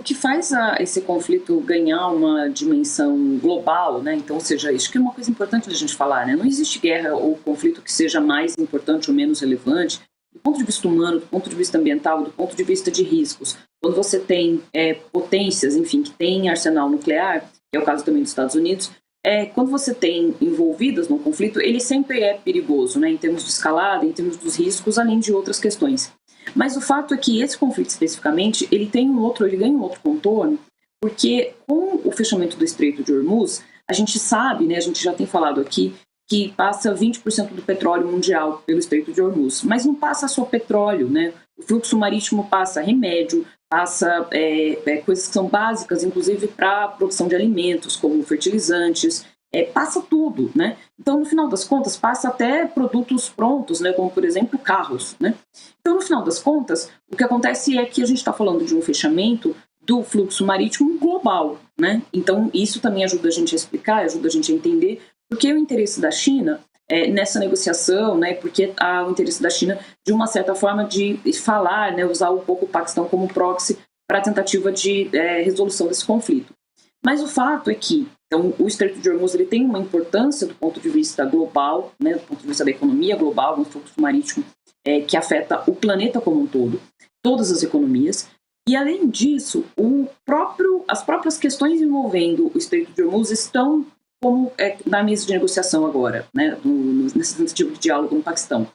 que faz esse conflito ganhar uma dimensão global, né? Então, ou seja, isso que é uma coisa importante da gente falar, né? Não existe guerra ou conflito que seja mais importante ou menos relevante do ponto de vista humano, do ponto de vista ambiental, do ponto de vista de riscos. Quando você tem potências, enfim, que têm arsenal nuclear, que é o caso também dos Estados Unidos, quando você tem envolvidas no conflito, ele sempre é perigoso, né? Em termos de escalada, em termos dos riscos, além de outras questões. Mas o fato é que esse conflito especificamente, ele ganha um outro contorno, porque com o fechamento do Estreito de Hormuz, a gente sabe, né, a gente já tem falado aqui, que passa 20% do petróleo mundial pelo Estreito de Hormuz, mas não passa só petróleo, né? O fluxo marítimo passa remédio, passa coisas que são básicas, inclusive para a produção de alimentos, como fertilizantes, passa tudo, né? Então, no final das contas, passa até produtos prontos, né? Como, por exemplo, carros, né? Então, no final das contas, o que acontece é que a gente está falando de um fechamento do fluxo marítimo global, né? Então, isso também ajuda a gente a explicar, ajuda a gente a entender porque o interesse da China nessa negociação, né? Porque há o interesse da China, de uma certa forma, de falar, né? Usar um pouco o Paquistão como proxy para a tentativa de resolução desse conflito. Mas o fato é que então, o Estreito de Hormuz ele tem uma importância do ponto de vista global, né, do ponto de vista da economia global, um fluxo marítimo que afeta o planeta como um todo, todas as economias. E, além disso, as próprias questões envolvendo o Estreito de Hormuz estão como na mesa de negociação agora, né, nesse tipo de diálogo no Paquistão.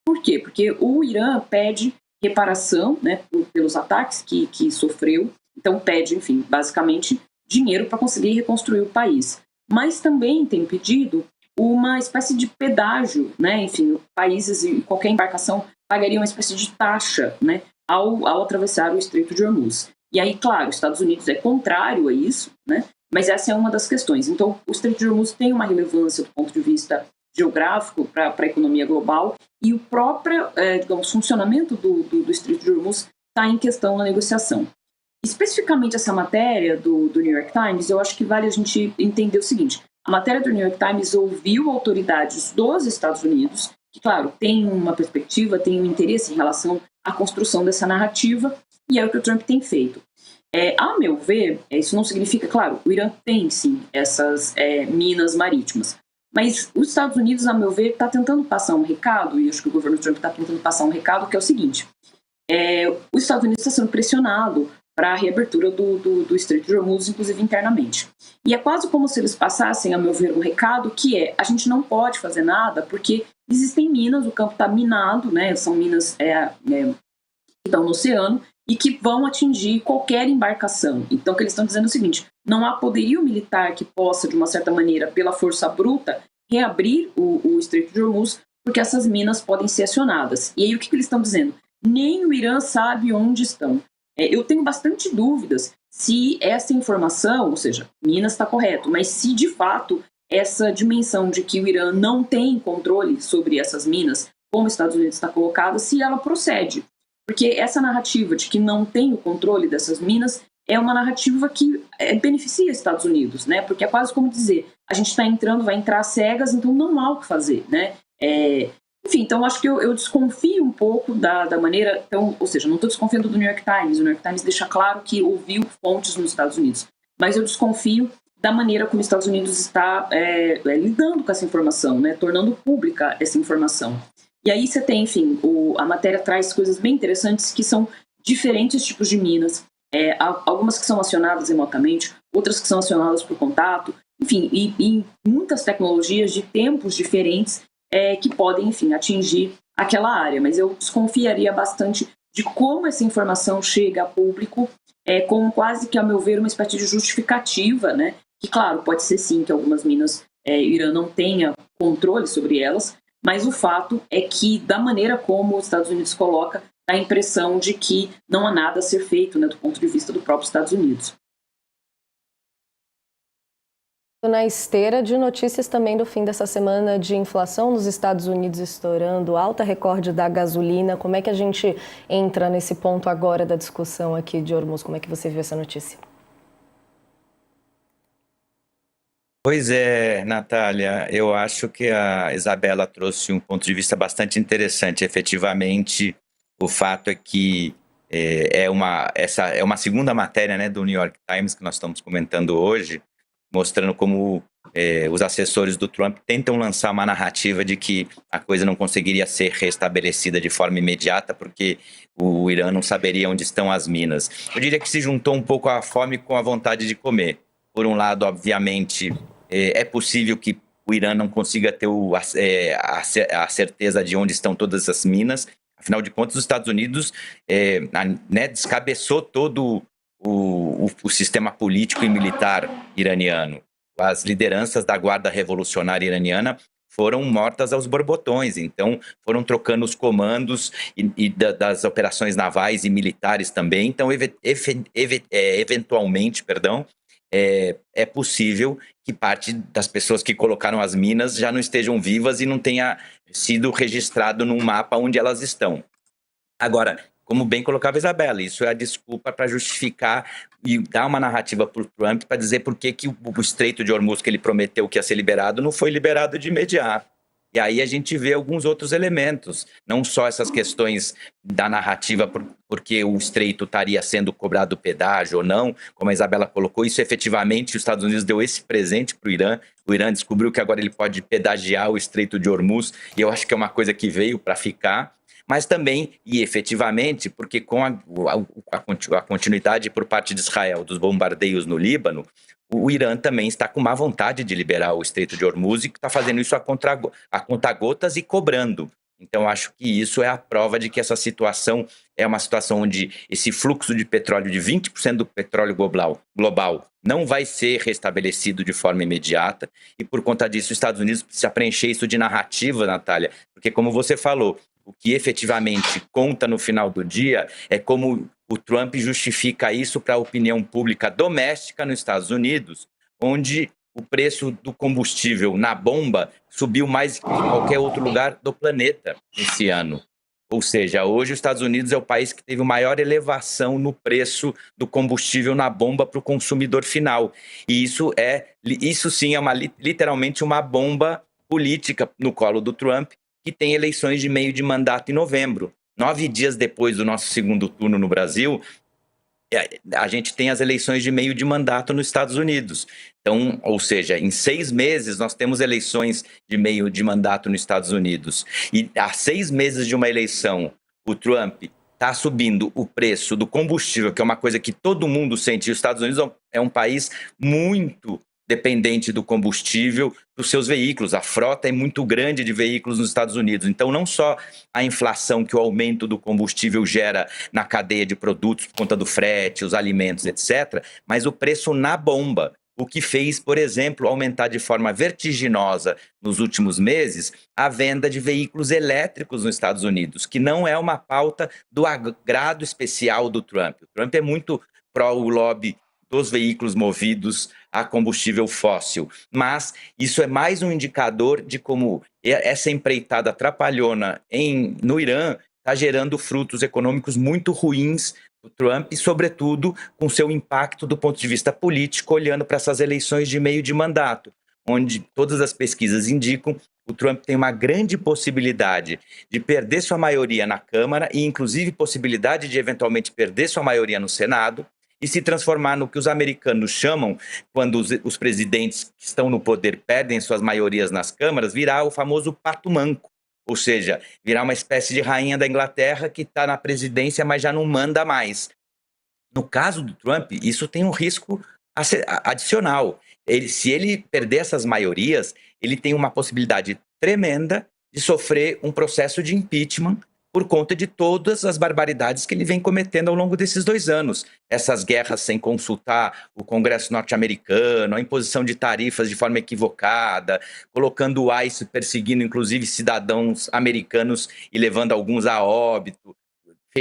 Por quê? Porque o Irã pede reparação, né, pelos ataques que sofreu, então pede, enfim, basicamente dinheiro para conseguir reconstruir o país. Mas também tem pedido uma espécie de pedágio, né? Enfim, países e qualquer embarcação pagaria uma espécie de taxa, né? Ao atravessar o Estreito de Hormuz. E aí, claro, os Estados Unidos é contrário a isso, né? Mas essa é uma das questões. Então, o Estreito de Hormuz tem uma relevância do ponto de vista geográfico para a economia global e o próprio, digamos, funcionamento do Estreito de Hormuz está em questão na negociação. Especificamente essa matéria do New York Times, eu acho que vale a gente entender o seguinte. A matéria do New York Times ouviu autoridades dos Estados Unidos, que, claro, tem uma perspectiva, tem um interesse em relação à construção dessa narrativa, e é o que o Trump tem feito. A meu ver, isso não significa, claro, o Irã tem, sim, essas minas marítimas, mas os Estados Unidos, a meu ver, está tentando passar um recado, e acho que o governo Trump está tentando passar um recado, que é o seguinte. Os Estados Unidos está sendo pressionado para a reabertura do Estreito de Hormuz, inclusive internamente. E é quase como se eles passassem, a meu ver, um recado que a gente não pode fazer nada porque existem minas, o campo está minado, né, são minas que estão no oceano e que vão atingir qualquer embarcação. Então, o que eles estão dizendo é o seguinte, não há poderio militar que possa, de uma certa maneira, pela força bruta, reabrir o Estreito de Hormuz, porque essas minas podem ser acionadas. E aí, o que eles estão dizendo? Nem o Irã sabe onde estão. Eu tenho bastante dúvidas se essa informação, ou seja, Minas está correto, mas se de fato essa dimensão de que o Irã não tem controle sobre essas minas, como os Estados Unidos está colocada, se ela procede. Porque essa narrativa de que não tem o controle dessas minas é uma narrativa que beneficia os Estados Unidos, né? Porque é quase como dizer, a gente está entrando, vai entrar às cegas, então não há o que fazer, né? Enfim, então acho que eu desconfio um pouco da maneira, então, ou seja, não estou desconfiando do New York Times, o New York Times deixa claro que ouviu fontes nos Estados Unidos, mas eu desconfio da maneira como os Estados Unidos está lidando com essa informação, né, tornando pública essa informação. E aí você tem, enfim, a matéria traz coisas bem interessantes que são diferentes tipos de minas, algumas que são acionadas remotamente, outras que são acionadas por contato, enfim, e muitas tecnologias de tempos diferentes que podem, enfim, atingir aquela área. Mas eu desconfiaria bastante de como essa informação chega a público, com quase que, a meu ver, uma espécie de justificativa, né? Que, claro, pode ser sim que algumas minas o Irã não tenha controle sobre elas, mas o fato é que, da maneira como os Estados Unidos coloca, dá a impressão de que não há nada a ser feito, né, do ponto de vista do próprio Estados Unidos. Na esteira de notícias também do fim dessa semana de inflação nos Estados Unidos estourando, alta recorde da gasolina. Como é que a gente entra nesse ponto agora da discussão aqui de Hormuz? Como é que você viu essa notícia? Pois é, Natália, eu acho que a Isabela trouxe um ponto de vista bastante interessante. Efetivamente, o fato é que Essa é uma segunda matéria, né, do New York Times que nós estamos comentando hoje, mostrando como os assessores do Trump tentam lançar uma narrativa de que a coisa não conseguiria ser restabelecida de forma imediata porque o Irã não saberia onde estão as minas. Eu diria que se juntou um pouco a fome com a vontade de comer. Por um lado, obviamente, é possível que o Irã não consiga ter a certeza de onde estão todas as minas. Afinal de contas, os Estados Unidos descabeçou todo o sistema político e militar iraniano. As lideranças da Guarda Revolucionária Iraniana foram mortas aos borbotões, então foram trocando os comandos das operações navais e militares também. Então, eventualmente, é possível que parte das pessoas que colocaram as minas já não estejam vivas e não tenha sido registrado num mapa onde elas estão. Agora, como bem colocava a Isabela, isso é a desculpa para justificar e dar uma narrativa para o Trump para dizer por que o Estreito de Hormuz que ele prometeu que ia ser liberado não foi liberado de imediato. E aí a gente vê alguns outros elementos, não só essas questões da narrativa, porque o Estreito estaria sendo cobrado pedágio ou não, como a Isabela colocou, isso efetivamente os Estados Unidos deu esse presente para o Irã descobriu que agora ele pode pedagiar o Estreito de Hormuz, e eu acho que é uma coisa que veio para ficar, mas também, e efetivamente, porque com a continuidade por parte de Israel dos bombardeios no Líbano, o Irã também está com má vontade de liberar o Estreito de Hormuz e está fazendo isso a conta-gotas e cobrando. Então, acho que isso é a prova de que essa situação é uma situação onde esse fluxo de petróleo, de 20% do petróleo global, não vai ser restabelecido de forma imediata. E, por conta disso, os Estados Unidos precisam preencher isso de narrativa, Natália, porque, como você falou, o que efetivamente conta no final do dia é como o Trump justifica isso para a opinião pública doméstica nos Estados Unidos, onde o preço do combustível na bomba subiu mais que em qualquer outro lugar do planeta esse ano. Ou seja, hoje os Estados Unidos é o país que teve maior elevação no preço do combustível na bomba para o consumidor final. E isso sim é literalmente uma bomba política no colo do Trump, que tem eleições de meio de mandato em novembro. 9 dias depois do nosso segundo turno no Brasil, a gente tem as eleições de meio de mandato nos Estados Unidos. Então, ou seja, em 6 meses nós temos eleições de meio de mandato nos Estados Unidos. E há 6 meses de uma eleição, o Trump está subindo o preço do combustível, que é uma coisa que todo mundo sente. E os Estados Unidos é um país muito dependente do combustível dos seus veículos. A frota é muito grande de veículos nos Estados Unidos. Então, não só a inflação que o aumento do combustível gera na cadeia de produtos por conta do frete, os alimentos, etc., mas o preço na bomba. O que fez, por exemplo, aumentar de forma vertiginosa nos últimos meses a venda de veículos elétricos nos Estados Unidos, que não é uma pauta do agrado especial do Trump. O Trump é muito pró o lobby dos veículos movidos a combustível fóssil. Mas isso é mais um indicador de como essa empreitada trapalhona no Irã está gerando frutos econômicos muito ruins do Trump e, sobretudo, com seu impacto do ponto de vista político, olhando para essas eleições de meio de mandato, onde todas as pesquisas indicam o Trump tem uma grande possibilidade de perder sua maioria na Câmara e, inclusive, possibilidade de eventualmente perder sua maioria no Senado, e se transformar no que os americanos chamam, quando os presidentes que estão no poder perdem suas maiorias nas câmaras, virar o famoso pato manco, ou seja, virar uma espécie de rainha da Inglaterra que está na presidência, mas já não manda mais. No caso do Trump, isso tem um risco adicional. Se ele perder essas maiorias, ele tem uma possibilidade tremenda de sofrer um processo de impeachment por conta de todas as barbaridades que ele vem cometendo ao longo desses 2 anos. Essas guerras sem consultar o Congresso norte-americano, a imposição de tarifas de forma equivocada, colocando o ICE perseguindo, inclusive, cidadãos americanos e levando alguns a óbito,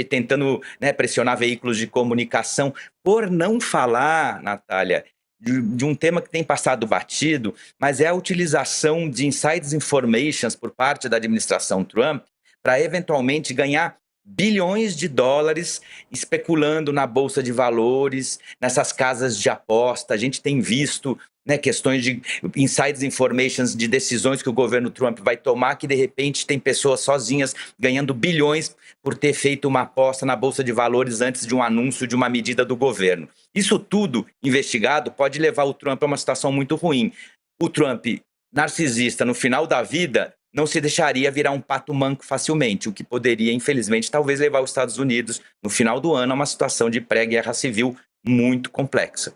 tentando pressionar veículos de comunicação, por não falar, Natália, de um tema que tem passado batido, mas é a utilização de inside informations por parte da administração Trump para eventualmente ganhar bilhões de dólares especulando na bolsa de valores, nessas casas de aposta. A gente tem visto né, questões de insights informations, de decisões que o governo Trump vai tomar, que de repente tem pessoas sozinhas ganhando bilhões por ter feito uma aposta na Bolsa de Valores antes de um anúncio de uma medida do governo. Isso tudo investigado pode levar o Trump a uma situação muito ruim. O Trump, narcisista, no final da vida, não se deixaria virar um pato manco facilmente, o que poderia, infelizmente, talvez levar os Estados Unidos, no final do ano, a uma situação de pré-guerra civil muito complexa.